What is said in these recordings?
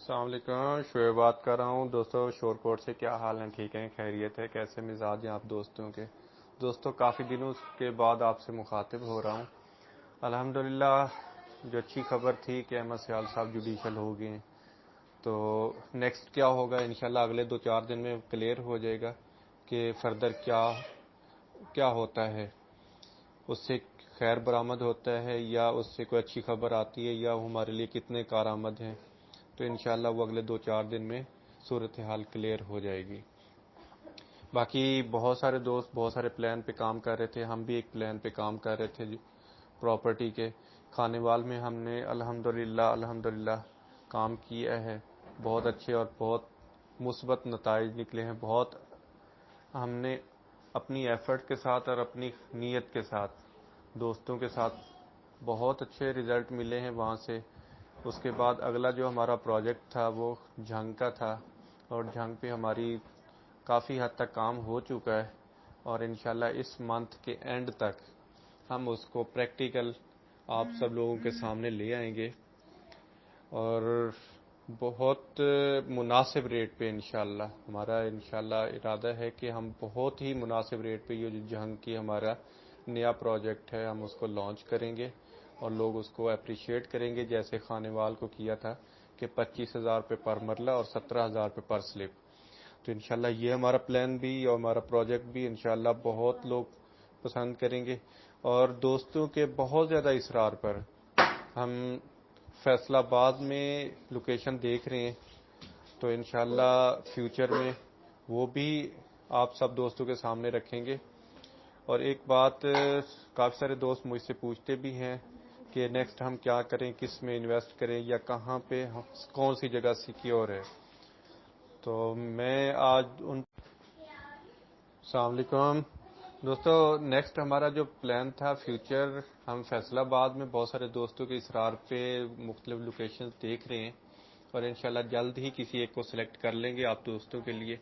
السلام علیکم، شعیب بات کر رہا ہوں دوستوں شور کوٹ سے۔ کیا حال ہیں؟ ٹھیک ہیں؟ خیریت ہے؟ کیسے مزاج ہیں آپ دوستوں کے؟ دوستوں کافی دنوں کے بعد آپ سے مخاطب ہو رہا ہوں۔ الحمدللہ جو اچھی خبر تھی کہ احمد سیال صاحب جوڈیشل ہو گئے ہیں، تو نیکسٹ کیا ہوگا انشاءاللہ اگلے 2-4 دن میں کلیئر ہو جائے گا کہ فردر کیا ہوتا ہے، اس سے خیر برآمد ہوتا ہے یا اس سے کوئی اچھی خبر آتی ہے یا وہ ہمارے لیے کتنے کارآمد ہیں۔ تو انشاءاللہ وہ اگلے 2-4 دن میں صورتحال کلیئر ہو جائے گی۔ باقی بہت سارے دوست بہت سارے پلان پہ کام کر رہے تھے، ہم بھی ایک پلان پہ کام کر رہے تھے پراپرٹی کے کھانے وال میں۔ ہم نے الحمدللہ کام کیا ہے، بہت اچھے اور بہت مثبت نتائج نکلے ہیں۔ بہت ہم نے اپنی ایفرٹ کے ساتھ اور اپنی نیت کے ساتھ دوستوں کے ساتھ بہت اچھے ریزلٹ ملے ہیں وہاں سے۔ اس کے بعد اگلا جو ہمارا پروجیکٹ تھا وہ جھنگ کا تھا، اور جھنگ پہ ہماری کافی حد تک کام ہو چکا ہے، اور انشاءاللہ اس منتھ کے اینڈ تک ہم اس کو پریکٹیکل آپ سب لوگوں کے سامنے لے آئیں گے، اور بہت مناسب ریٹ پہ انشاءاللہ ہمارا ارادہ ہے کہ ہم بہت ہی مناسب ریٹ پہ یہ جو جھنگ کی ہمارا نیا پروجیکٹ ہے ہم اس کو لانچ کریں گے، اور لوگ اس کو اپریشیٹ کریں گے، جیسے خانے وال کو کیا تھا کہ 25,000 روپے پر مرلہ اور 17,000 روپے پر سلپ۔ تو انشاءاللہ یہ ہمارا پلان بھی اور ہمارا پروجیکٹ بھی انشاءاللہ بہت لوگ پسند کریں گے، اور دوستوں کے بہت زیادہ اصرار پر ہم فیصل آباد میں لوکیشن دیکھ رہے ہیں، تو انشاءاللہ فیوچر میں وہ بھی آپ سب دوستوں کے سامنے رکھیں گے۔ اور ایک بات کافی سارے دوست مجھ سے پوچھتے بھی ہیں کہ نیکسٹ ہم کیا کریں، کس میں انویسٹ کریں یا کہاں پہ کون سی جگہ سیکیور ہے۔ تو میں آج السلام علیکم دوستو، نیکسٹ ہمارا جو پلان تھا فیوچر، ہم فیصل آباد میں بہت سارے دوستوں کے اصرار پہ مختلف لوکیشن دیکھ رہے ہیں، اور انشاءاللہ جلد ہی کسی ایک کو سلیکٹ کر لیں گے آپ دوستوں کے لیے۔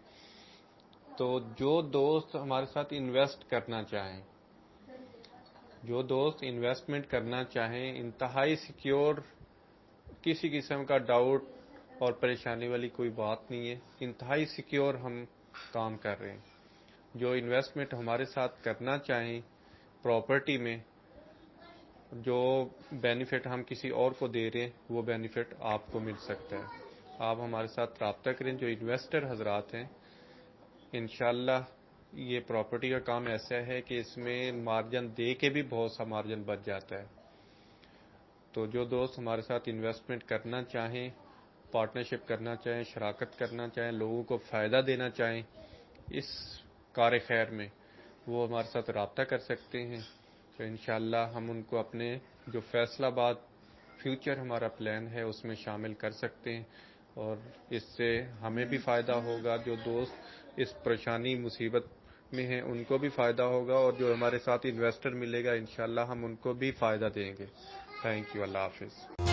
تو جو دوست ہمارے ساتھ انویسٹ کرنا چاہیں، جو دوست انویسٹمنٹ کرنا چاہیں، انتہائی سیکیور، کسی قسم کا ڈاؤٹ اور پریشانی والی کوئی بات نہیں ہے، انتہائی سیکیور ہم کام کر رہے ہیں۔ جو انویسٹمنٹ ہمارے ساتھ کرنا چاہیں پراپرٹی میں، جو بینیفٹ ہم کسی اور کو دے رہے ہیں وہ بینیفٹ آپ کو مل سکتا ہے۔ آپ ہمارے ساتھ رابطہ کریں، جو انویسٹر حضرات ہیں۔ انشاءاللہ یہ پراپرٹی کا کام ایسا ہے کہ اس میں مارجن دے کے بھی بہت سا مارجن بچ جاتا ہے۔ تو جو دوست ہمارے ساتھ انویسٹمنٹ کرنا چاہیں، پارٹنرشپ کرنا چاہیں، شراکت کرنا چاہیں، لوگوں کو فائدہ دینا چاہیں اس کار خیر میں، وہ ہمارے ساتھ رابطہ کر سکتے ہیں۔ تو انشاءاللہ ہم ان کو اپنے جو فیصل آباد فیوچر ہمارا پلان ہے اس میں شامل کر سکتے ہیں، اور اس سے ہمیں بھی فائدہ ہوگا، جو دوست اس پریشانی مصیبت میں ہیں ان کو بھی فائدہ ہوگا، اور جو ہمارے ساتھ انویسٹر ملے گا انشاءاللہ ہم ان کو بھی فائدہ دیں گے۔ تھینک یو، اللہ حافظ۔